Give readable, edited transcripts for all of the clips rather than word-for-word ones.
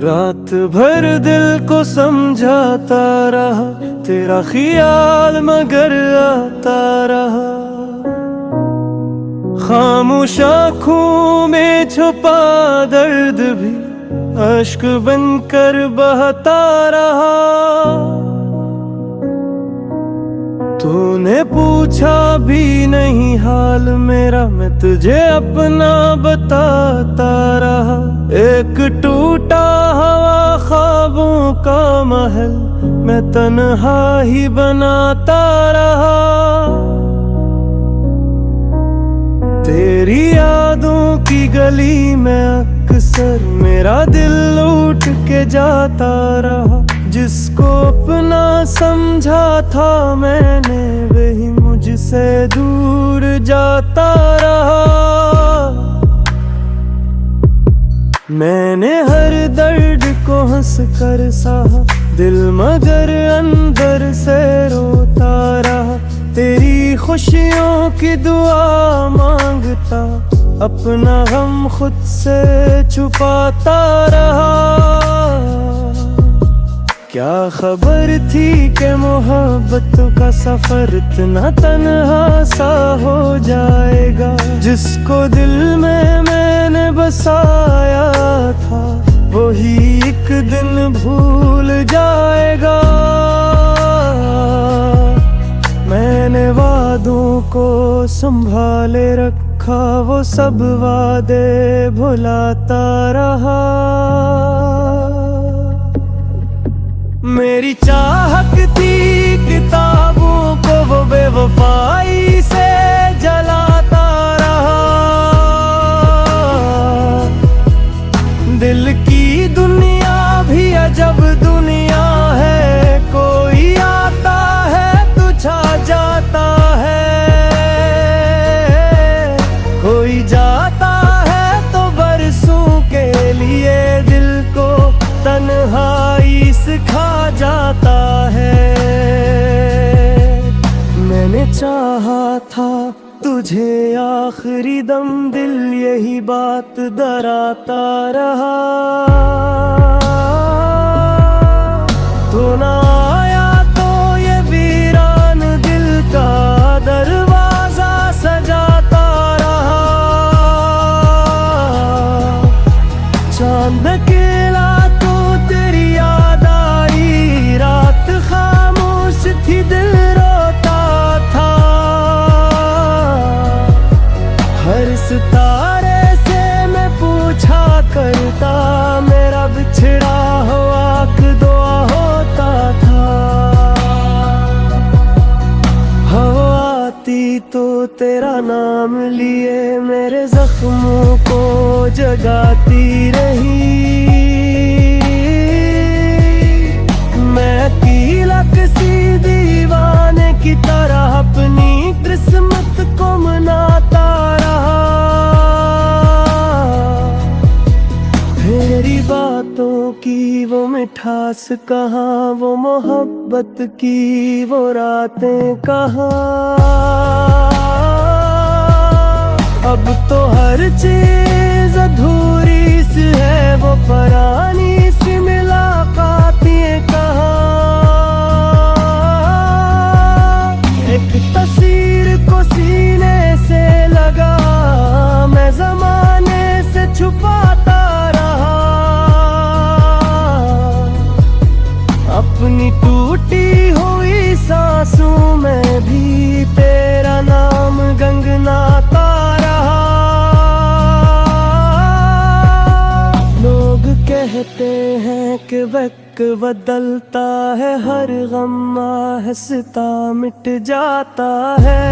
रात भर दिल को समझाता रहा, तेरा ख्याल मगर आता रहा। खामोश आँखों में छुपा दर्द भी अश्क बनकर बहता रहा। तूने पूछा भी नहीं हाल मेरा, मैं तुझे अपना बताता रहा। एक टूटा हवा ख्वाबों का महल मैं तन्हा ही बनाता रहा। तेरी यादों की गली में अक्सर मेरा दिल उठ के जाता रहा। जिसको अपना समझा था मैंने, वही मुझसे दूर जाता रहा। मैंने हर दर्द को हंस कर सहा, दिल मगर अंदर से रोता रहा। तेरी खुशियों की दुआ मांगता, अपना गम खुद से छुपाता रहा। क्या खबर थी कि मोहब्बत का सफर इतना तन्हा सा हो जाएगा। जिसको दिल में मैंने बसाया था, वही एक दिन भूल जाएगा। मैंने वादों को संभाले रखा, वो सब वादे भुलाता रहा। मेरी चाहत थी किताबों को वो बेवफाई से जलाता रहा। दिल की दुनिया भी अजब दुनिया है, कोई आता है तो छा जाता है, कोई जाता है तो बरसों के लिए दिल को तन्हाई सिखा जाता है। मैंने चाहा था तुझे आखिरी दम, दिल यही बात डराता रहा। तो ना आया तो ये वीरान दिल का दरवाजा सजाता रहा। चांद अकेला तो तेरी याद आई, रात खामोश थी दिल रोता था। हर सितारे से मैं पूछा करता, मेरा बिछड़ा हुआ दुआ होता था। हवा आती तो तेरा नाम लिए मेरे जख्मों को जगाती रही। मैं कीलक सी दीवाने की तरह अपनी किस्मत को मनाता रहा। तेरी बातों की वो मिठास कहाँ, वो मोहब्बत की वो रातें कहाँ। अब तो हर चीज अधूरी सी है, वो पुरानी सी मुलाकातें कहाँ। एक तस्वीर को सीने से लगा, मैं जमाने से छुपाता रहा। अपनी टूटी हुई सांसों में भी तेरा नाम गंगनाता रहा। लोग कहते हैं कि वक्त बदलता है, हर गम आहिस्ता मिट जाता है।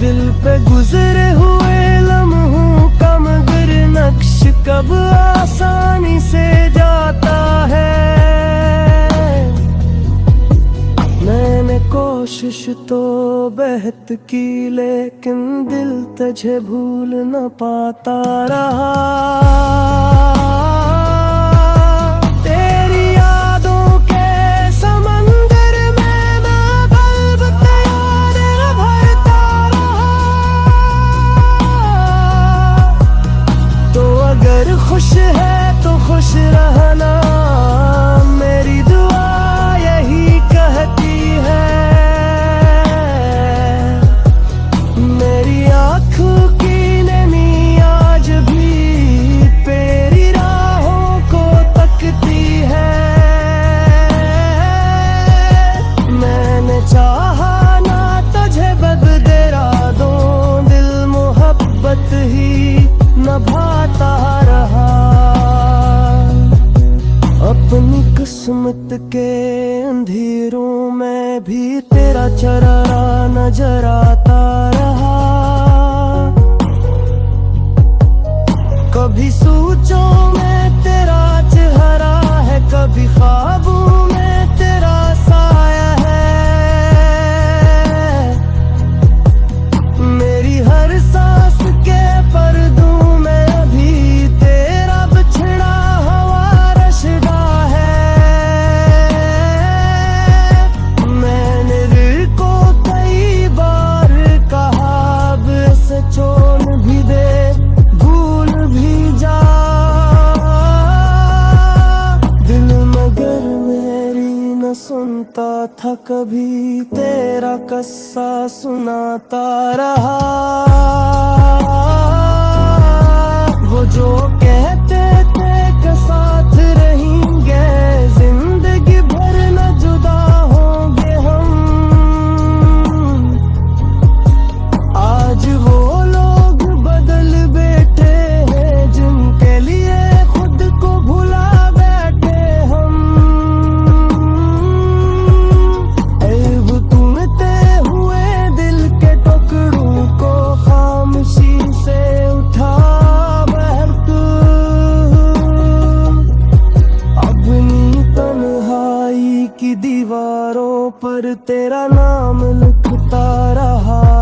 दिल पे गुजरे हुए लम्हों का मगर नक्श कब आसानी से जाता है। मैंने कोशिश तो बेहद की, लेकिन दिल तुझे भूल न पाता रहा। तेरी यादों के समंदर में मैं बल्ब तैयार भरता रहा। तो अगर खुश है खुश रहना, मेरी दुआ यही कहती है। मेरी आँखों की नैनी आज भी तेरी राहों को तकती है। मैंने चाहा ना तुझे बददेरा दूं, दिल मोहब्बत ही नभाता रहा। अपनी किस्मत के अंधेरों में भी तेरा चेहरा नजर आता रहा। कभी सोचों में तेरा चेहरा है, कभी ख्वाबों में तेरा साया है। मेरी हर सांस के पर्दों में अभी तेरा बिछड़ा हुआ रशदा है। मैंने दिल को कई बार कहा अब इसे छोड़ भी दे, भूल भी जा। दिल मगर मेरी न सुनता था कभी, तेरा किस्सा सुनाता रहा। वो जो कहते थे कि साथ रहेंगे, जिंदगी भर न जुदा होंगे हम। आज वो लोग बदल बैठे हैं, जिनके लिए खुद को भुला बैठे हम। ऐब तुमते हुए दिल के टुकड़ों को खामोशी से उठा बहर तू। अपनी तन्हाई की दीवारों पर तेरा नाम लिखता रहा।